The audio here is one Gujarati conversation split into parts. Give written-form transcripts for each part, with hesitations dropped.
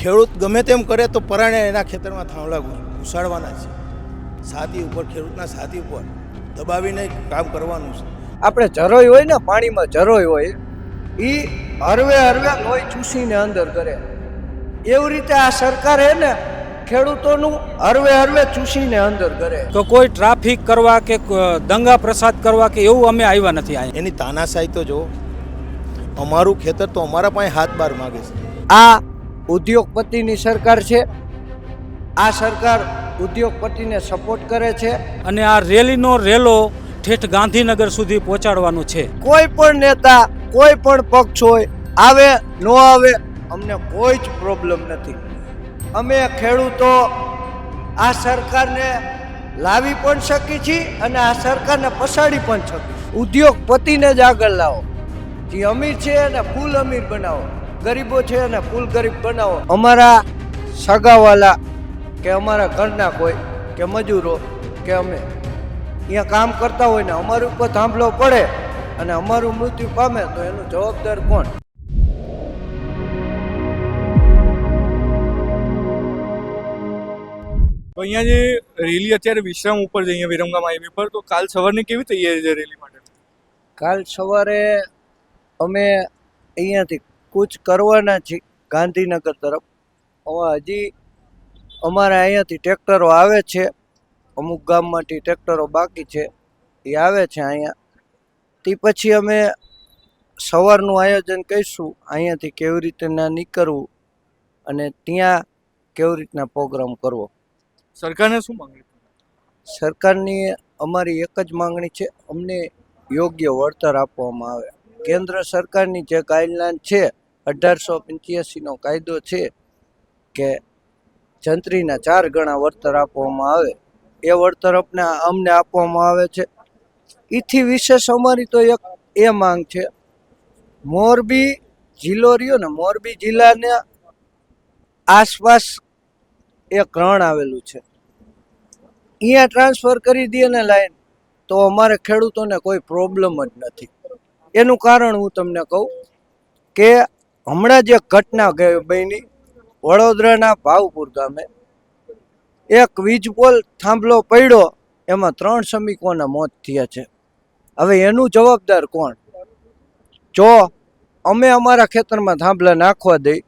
ખેડૂત ગમે તેમ કરે તો પરાણે એના ખેતરમાં થાંભલા ઘુસાડવાના છે. છાતી ઉપર, ખેડૂતના છાતી ઉપર દબાવીને કામ કરવાનું છે. આપણે જરોય હોય ને, પાણીમાં જરોય હોય, એ હરવે હરવે લોહી ચૂસીને અંદર કરે. એવી રીતે આ સરકાર હે ને ખેડૂતોનું હરવે હરવે ચૂસીને અંદર કરે. તો કોઈ ટ્રાફિક કરવા કે દંગા પ્રસાદ કરવા કે એવું અમે આવ્યા નથી. એની તાનાશાહી તો જો, અમારું ખેતર તો અમારા પાસે હાથ બાર માગે છે. આ ઉદ્યોગપતિની સરકાર છે. આ સરકાર ઉદ્યોગપતિને સપોર્ટ કરે છે. અને આ રેલીનો રેલો ઠેઠ ગાંધીનગર સુધી પહોંચાડવાનું છે. કોઈ પણ નેતા, કોઈ પણ પક્ષ હોય, આવે ન આવે, અમને કોઈ જ પ્રોબ્લેમ નથી. અમે ખેડૂતો આ સરકારને લાવી પણ શકીએ છીએ અને આ સરકારને પછાડી પણ શકીએ. ઉદ્યોગપતિને જ આગળ લાવો. જે અમીર છે એને ફૂલ અમીર બનાવો, ગરીબો છે એને ફૂલ ગરીબ બનાવો. અમારા સગાવાલા કે અમારા ઘરના કોઈ કે મજૂરો કે અમે અહીંયા કામ કરતા હોય ને અમારી ઉપર થાંભલો પડે અને અમારું મૃત્યુ પામે તો એનું જવાબદાર કોણ? તો અહીંયા જે રેલી અત્યારે વિશ્રામ ઉપર છે, અહીંયા વિરમગામ હાઈવે પર, તો કાલ સવારની કેવી તૈયારી છે રેલી માટે? કાલ સવારે અમે અહીંયાથી કૂચ કરવાના છીએ ગાંધીનગર તરફ. હવે હજી અમારા અહીંયાથી ટ્રેક્ટરો આવે છે, અમુક ગામમાંથી ટ્રેક્ટરો બાકી છે, એ આવે છે અહીંયા. તે પછી અમે સવારનું આયોજન કરીશું, અહીંયાથી કેવી રીતે ના નીકળવું અને ત્યાં કેવી રીતના પ્રોગ્રામ કરવો. સરકારને શું માંગણી? સરકારની અમારી એક જ માંગણી છે, અમને યોગ્ય વળતર આપવામાં આવે. કેન્દ્ર સરકારની જે ગાઈડલાઈન છે, 1885નો કાયદો છે કે જંત્રીના 4 ગણા વળતર આપવામાં આવે, એ વળતર અમને આપવામાં આવે છે. એથી વિશેષ અમારી તો એક એ માંગ છે, મોરબી જિલ્લો રહ્યો ને, મોરબી જિલ્લાના આસપાસ એક રણ આવેલું છે, અહીંયા ટ્રાન્સફર કરી દે ને લાઈન, તો અમારે ખેડૂતોને કોઈ પ્રોબ્લેમ જ નથી. એનું કારણ હું તમને કહું કે હમણાં જે ઘટના બની વડોદરાના ભાવપુર ગામે, એક વીજપોલ થાંભલો પડ્યો, એમાં 3 શ્રમિકોના મોત થયા છે. હવે એનું જવાબદાર કોણ? જો અમે અમારા ખેતરમાં થાંભલા નાખવા દઈ,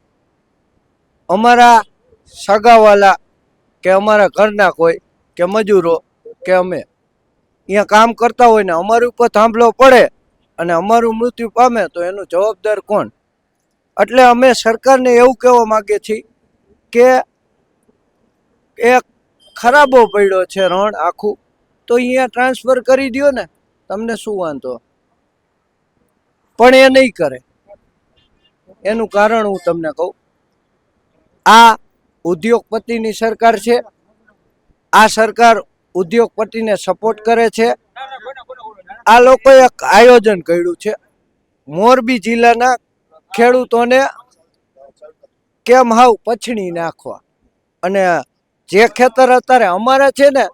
અમારા સગાવાલા કે અમારા ઘરના કોઈ કે મજૂરો કે અમે અહીંયા કામ કરતા હોય ને અમારી ઉપર થાંભલો પડે અને અમારું મૃત્યુ પામે તો એનું જવાબદાર કોણ? એટલે અમે સરકારને એવું કહેવા માંગીએ છીએ કે એક ખરાબો પડ્યો છે રણ આખું, તો અહીંયા ટ્રાન્સફર કરી દો ને, તમને શું વાંધો? પણ એ નહીં કરે. એનું કારણ હું તમને કહું, આ ઉદ્યોગપતિની સરકાર છે. આ સરકાર ઉદ્યોગપતિને સપોર્ટ કરે છે. આ લોકોએ એક આયોજન કર્યું છે, મોરબી જિલ્લાના ખેડૂતોને કેમ હાવ પછડી નાખવા. અને જે ખેતર અત્યારે અમારા છે ને,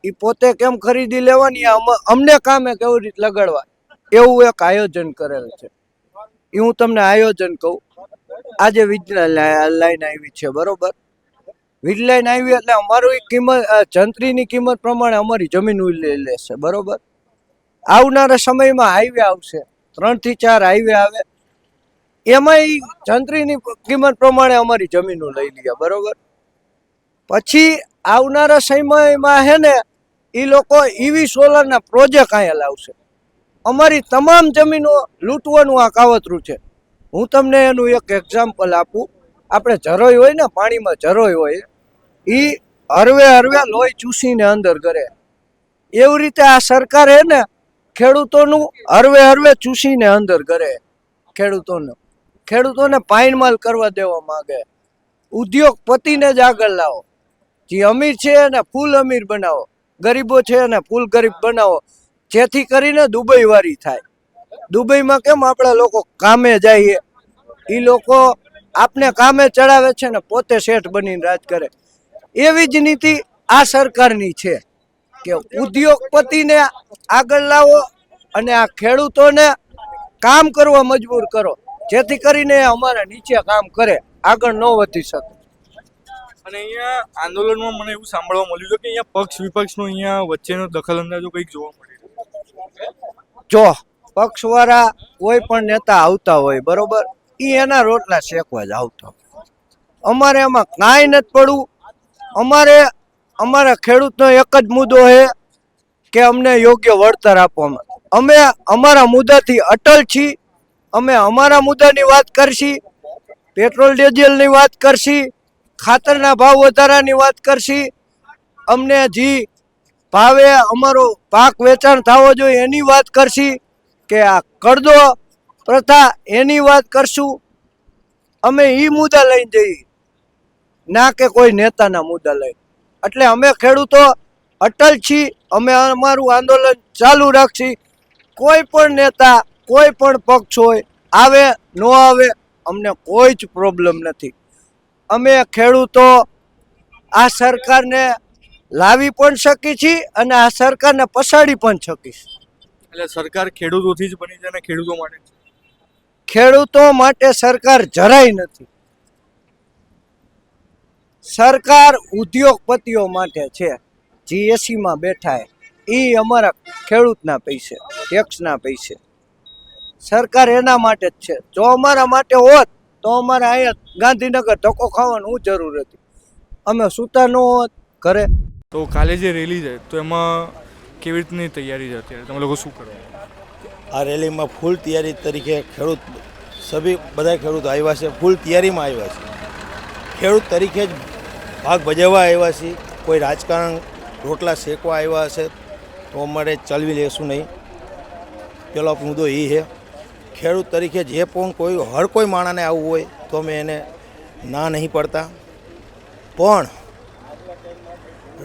એ પોતે કેમ ખરીદી લેવાની, અમને કામે કેવી રીતે લગાડવા, એવું એક આયોજન કરેલ છે. એ હું તમને આયોજન કહું. આજે વીજ લાઈન આવી છે, બરોબર? વીજ લાઈન આવી એટલે અમારી કિંમત, જંત્રીની કિંમત પ્રમાણે અમારી જમીન લઈ લેશે, બરોબર? આવનારા સમયમાં હાઈવે આવશે, 3 થી 4 હાઈવે આવે, એમાં જંત્રીની કિંમત પ્રમાણે અમારી જમીનો લઈ લે, બરોબર? પછી આવનારા સમયમાં હે ને એ લોકો ઈવી સોલરના પ્રોજેક્ટ અહીંયા લાવશે. અમારી તમામ જમીનો લૂંટવાનું આ કાવતરું છે. હું તમને એનું એક એક્ઝામ્પલ આપું. આપણે જરોય હોય ને, પાણીમાં જરોય હોય, એ હરવે હરવે લોહી ચૂસીને અંદર કરે. એવી રીતે આ સરકાર હે ને ખેડૂતોનું હરવે હરવે ચૂસીને અંદર કરે. ખેડૂતોને પાયમાલ કરવા દેવા માંગે. ઉદ્યોગપતિને જ આગળ લાવો. જે અમીર છે એને ફૂલ અમીર બનાવો, ગરીબો છે એને ફૂલ ગરીબ બનાવો, જેથી કરીને દુબઈ વાળી થાય. દુબઈમાં કેમ આપણા લોકો કામે જાય, એ લોકો આપને કામે ચડાવે છે ને પોતે શેઠ બનીને રાજ કરે. એવી જ નીતિ આ સરકારની છે કે ઉદ્યોગપતિને આગળ લાવો અને આ ખેડૂતોને કામ કરવા મજબૂર કરો, જેથી કરીને અમારા નીચે કામ કરે, આગળ ન વધી શકે. અને અહીંયા આંદોલનમાં મને એવું સાંભળવા મળ્યું છે કે અહીંયા પક્ષ વિપક્ષનો અહીંયા વચ્ચેનો દખલ અંદાજો કંઈક જોવા મળી રહ્યો. જો પક્ષવાળા કોઈ પણ નેતા આવતા હોય બરોબર, એ એના રોટલા શેકવા જ આવતા હોય. અમારે એમાં કાંઈ નથી પડવું. અમારા ખેડૂતનો એક જ મુદ્દો છે કે અમને યોગ્ય વળતર આપવામાં. અમે અમારા મુદ્દાથી અટલ છીએ. અમે અમારા મુદ્દાની વાત કરશી, પેટ્રોલ ડીઝલની વાત કરશી, ખાતરના ભાવ વધારાની વાત કરશી, અમને જી ભાવે અમારો પાક વેચાણ થવો જોઈએ એની વાત કરશી, કે આ કરદો પ્રથા એની વાત કરશું. અમે એ મુદ્દા લઈને જઈએ, ના કે કોઈ નેતાના મુદ્દા લઈને. એટલે અમે ખેડૂતો અટલ છીએ. અમે અમારું આંદોલન ચાલુ રાખશી. કોઈ પણ નેતા કોઈ પણ પક્ષ હોય, આવે ન આવે, અમને કોઈ જ પ્રોબ્લેમ નથી. અમે ખેડૂતો આ સરકારને લાવી પણ શકી છીએ અને આ સરકારને પછાડી પણ શકીશ. એટલે સરકાર ખેડૂતોથી જ બની છે અને ખેડૂતો માટે છે. ખેડૂતો માટે સરકાર જરાય નથી. સરકાર ઉદ્યોગપતિઓ માટે છે. જીએસટીમાં બેઠા એ અમારા ખેડૂતના પૈસે, ટેક્સના પૈસે. સરકાર એના માટે જ છે. જો અમારા માટે હોત તો અમારે અહીંયા ગાંધીનગર ધક્કો ખાવાનું શું જરૂર હતી? અમે સૂતા ન હોત ઘરે. તો કાલે જે રેલી છે તો એમાં કેવી રીતની તૈયારી છે અત્યારે? તમે લોકો શું કરો? આ રેલીમાં ફૂલ તૈયારી તરીકે બધા ખેડૂતો આવ્યા છે. ફૂલ તૈયારીમાં આવ્યા છે. ખેડૂત તરીકે જ ભાગ ભજવવા આવ્યા છે. કોઈ રાજકારણ રોટલા શેકવા આવ્યા હશે તો અમારે ચલવી લેશું નહીં. પેલો મુદ્દો એ છે. ખેડૂત તરીકે જે પણ હર કોઈ માણસને આવવું હોય તો અમે એને ના નહીં પડતા. પણ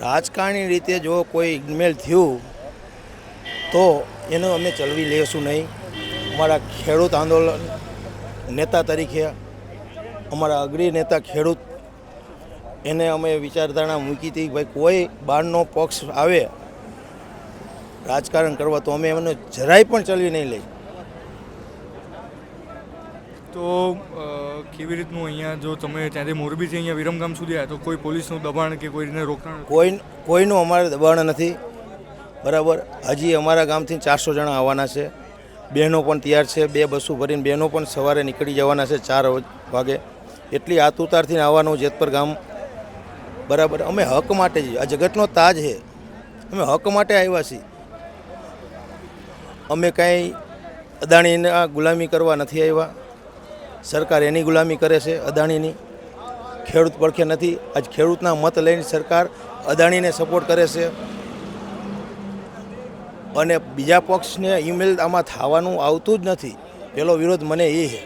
રાજકારણી રીતે જો કોઈ ઇમેલ થયું તો એનો અમે ચલવી લેશું નહીં. અમારા ખેડૂત આંદોલન નેતા તરીકે અમારા અગ્રણી નેતા ખેડૂત એને અમે વિચારધારણા મૂકી હતી ભાઈ કોઈ બહારનો પક્ષ આવે રાજકારણ કરવા તો અમે એમને જરાય પણ ચલવી નહીં લઈ. તો કેવી રીતનું અહીંયા જો તમે ત્યાંથી મોરબીથી અહીંયા વિરમગામ સુધી આવ્યા તો કોઈ પોલીસનું દબાણ કે કોઈને રોકણ? કોઈનું અમારે દબાણ નથી. બરાબર. હજી અમારા ગામથી 400 જણા આવવાના છે. બહેનો પણ તૈયાર છે. 2 બસો ભરીને બહેનો પણ સવારે નીકળી જવાના છે 4 વાગે. એટલી આતુરતાથી આવવાનું જેતપર ગામ. બરાબર. અમે હક માટે જ, આ જગતનો તાજ છે. અમે હક માટે આવ્યા છીએ. અમે કાંઈ અદાણીના ગુલામી કરવા નથી આવ્યા. સરકાર એની ગુલામી કરે છે, અદાણીની. ખેડૂત પડખે નથી. આજ ખેડૂતના મત લઈને સરકાર અદાણીને સપોર્ટ કરે છે. અને બીજા પક્ષને ઈમેલ આમાં થવાનું આવતું જ નથી. પેલો વિરોધ મને એ છે.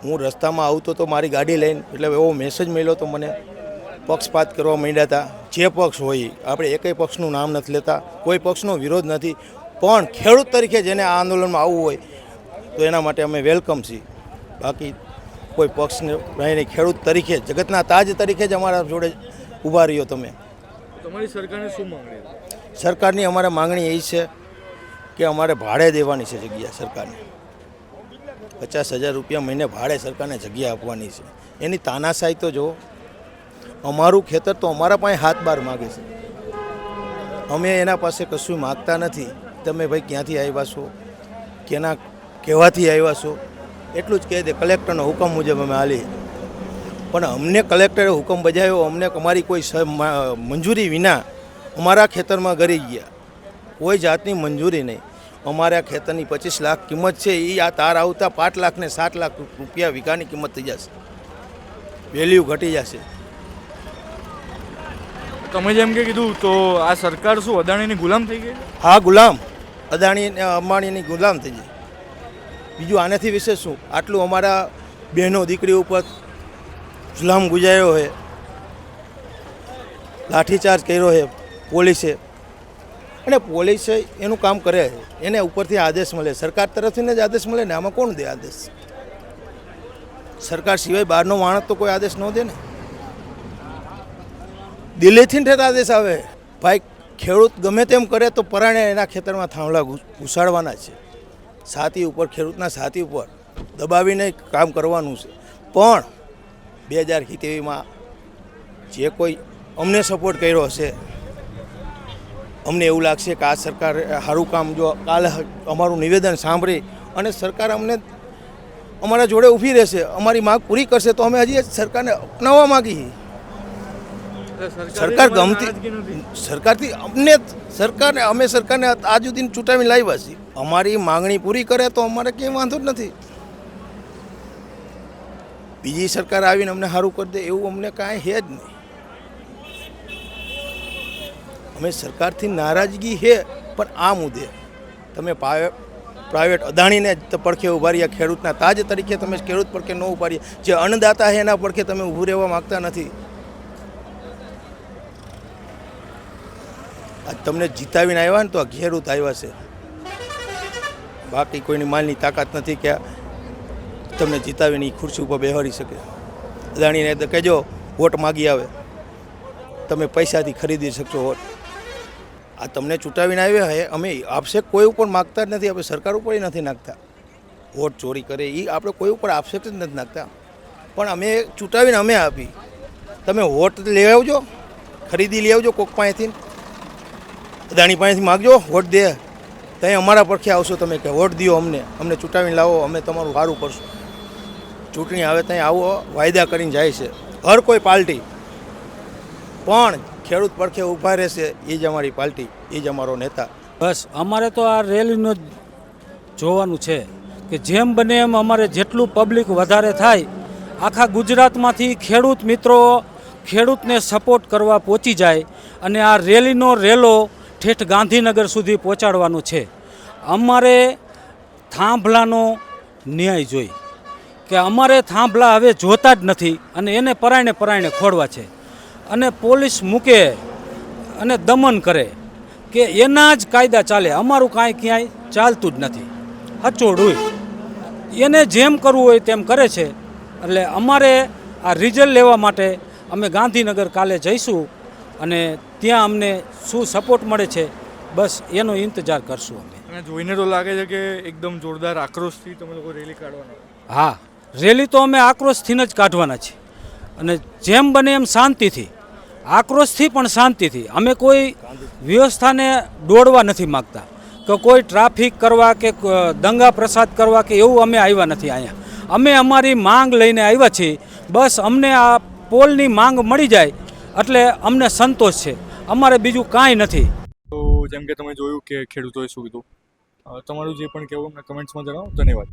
હું રસ્તામાં આવતો તો મારી ગાડી લઈને, એટલે એવો મેસેજ મળ્યો તો મને પક્ષપાત કરવા માંડ્યા હતા. જે પક્ષ હોય, આપણે એકેય પક્ષનું નામ નથી લેતા, કોઈ પક્ષનો વિરોધ નથી. પણ ખેડૂત તરીકે જેને આ આંદોલનમાં આવવું હોય તો એના માટે અમે વેલકમ છીએ. બાકી કોઈ પક્ષને નહીં. ખેડૂત તરીકે, જગતના તાજ તરીકે જ અમારા જોડે ઊભા રહ્યો તમે. તમારી સરકારને શું માંગણી? સરકારની અમારે માંગણી એ છે કે અમારે ભાડે દેવાની છે જગ્યા સરકારને. 50,000 રૂપિયા મહિને ભાડે સરકારને જગ્યા આપવાની છે. એની તાનાશાહી તો જો. અમારું ખેતર તો અમારા પાસે હાથ બાર માગે છે. અમે એના પાસે કશું માગતા નથી. તમે ભાઈ ક્યાંથી આવ્યા છો, કેના કહેવાથી આવ્યા છો, એટલું જ કહી દે. કલેક્ટરનો હુકમ મુજબ અમે હાલી. પણ અમને કલેક્ટરે હુકમ બજાવ્યો, અમને અમારી કોઈ મંજૂરી વિના અમારા ખેતરમાં ગરી ગયા. કોઈ જાતની મંજૂરી નહીં. અમારા ખેતરની 25 લાખ કિંમત છે. એ આ તાર આવતા 5 લાખ ને 7 લાખ રૂપિયા વીઘાની કિંમત થઈ જશે. વેલ્યુ ઘટી જશે. તમે જેમ કે કીધું તો આ સરકાર શું અદાણીની ગુલામ થઈ ગઈ? હા, ગુલામ. અદાણી અને અંબાણીની ગુલામ થઈ જાય. બીજું આનાથી વિશેષ શું? આટલું અમારા બહેનો દીકરીઓ ઉપર જુલામ ગુજાર્યો છે, લાઠીચાર્જ કર્યો છે પોલીસે. અને પોલીસે એનું કામ કરે છે. એને ઉપરથી આદેશ મળે, સરકાર તરફથી જ આદેશ મળે ને. આમાં કોણ દે આદેશ? સરકાર સિવાય બહારનો માણસ તો કોઈ આદેશ ન દે ને. દિલ્હીથી જ આદેશ આવે. ભાઈ ખેડૂત ગમે તેમ કરે તો પરાણે એના ખેતરમાં થાંભલા ઘુસાડવાના છે. છાતી ઉપર, ખેડૂતના છાતી ઉપર દબાવીને કામ કરવાનું છે. પણ 2070માં જે કોઈ અમને સપોર્ટ કર્યો હશે, અમને એવું લાગશે કે આ સરકાર સારું કામ, જો કાલે અમારું નિવેદન સાંભળી અને સરકાર અમને અમારા જોડે ઊભી રહેશે, અમારી માંગ પૂરી કરશે, તો અમે હજી સરકારને અપનાવવા માગી. સરકાર ગમતી સરકારથી અમને સરકારને અમે સરકારને આજ સુધી ચૂંટાવી લાવ્યા છીએ. અમારી માંગણી પૂરી કરે તો અમારે કંઈ વાંધો જ નથી. બીજી સરકાર આવીને અમને સારું કરી દે એવું અમને કાંઈ છે જ નહીં. અમે સરકારથી નારાજગી છે, પણ આ મુદ્દે તમે પ્રાઇવેટ અદાણીને જ પડખે ઉભા રહ્યા, ખેડૂતના તાજ તરીકે તમે ખેડૂત પડખે ન ઉભા રહ્યા, જે અન્નદાતા છે એના પડખે તમે ઊભું રહેવા માગતા નથી. આજ તમને જીતાવીને આવ્યા ને તો આ ખેડૂત આવ્યા છે, બાકી કોઈની માલની તાકાત નથી કે તમને જીતાવીને એ ખુરશી ઉપર બેહાડી શકે. અદાણીને તો કહેજો વોટ માગી આવે, તમે પૈસાથી ખરીદી શકશો વોટ. આ તમને ચૂંટાવીને આવ્યા હે, અમે આક્ષેપ કોઈ ઉપર માગતા જ નથી, આપણે સરકાર ઉપર નથી નાખતા. વોટ ચોરી કરે એ આપણે કોઈ ઉપર આક્ષેપ જ નથી નાખતા, પણ અમે ચૂંટાવીને અમે આપી. તમે વોટ લઈ આવજો, ખરીદી લઈ આવજો કોક પાસેથી, અદાણી પાસેથી માગજો, વોટ દે, ત્યાં અમારા પડખે આવશો તમે કે વોટ દો અમને, અમને ચૂંટાવીને લાવો, અમે તમારું સારું કરશું. ચૂંટણી આવે ત્યાં આવો વાયદા કરીને જાય છે હર કોઈ પાર્ટી, પણ ખેડૂત પડખે ઊભા રહેશે એ જ અમારી પાર્ટી, એ જ અમારો નેતા. બસ અમારે તો આ રેલીનું જ જોવાનું છે કે જેમ બને એમ અમારે જેટલું પબ્લિક વધારે થાય, આખા ગુજરાતમાંથી ખેડૂત મિત્રો ખેડૂતને સપોર્ટ કરવા પહોંચી જાય અને આ રેલીનો રેલો ઠેઠ ગાંધીનગર સુધી પહોંચાડવાનો છે. અમારે થાંભલાનો ન્યાય જોઈ કે અમારે થાંભલા હવે જોતા જ નથી અને એને પરાયણે ખોડવા છે, અને પોલીસ મૂકે અને દમન કરે કે એના જ કાયદા ચાલે, અમારું કાંઈ ક્યાંય ચાલતું જ નથી. હચોડું એને જેમ કરવું હોય તેમ કરે છે. એટલે અમારે આ રિઝલ્ટ લેવા માટે અમે ગાંધીનગર કાલે જઈશું અને ત્યાં અમને શું સપોર્ટ મળે છે બસ એનો ઇંતજાર કરશું અમે. અને જોઈને તો લાગે છે કે એકદમ જોરદાર આક્રોશથી તમે લોકો રેલી કાઢવાના. હા, રેલી તો અમે આક્રોશથી જ કાઢવાના છીએ, અને જેમ બને એમ શાંતિથી, આક્રોશથી પણ શાંતિથી. અમે કોઈ વ્યવસ્થાને દોડવા નથી માગતા કે કોઈ ટ્રાફિક કરવા કે દંગા પ્રસાદ કરવા કે એવું અમે આવ્યા નથી અહીંયા. અમે અમારી માંગ લઈને આવ્યા છીએ. બસ અમને આ પોલની માંગ મળી જાય એટલે અમને સંતોષ છે, અમારે બીજું કાંઈ નથી. તો જેમ કે તમે જોયું કે ખેડૂતોએ શું કીધું, તમારું જે પણ કહેવું અમને કમેન્ટ્સમાં જણાવો. ધન્યવાદ.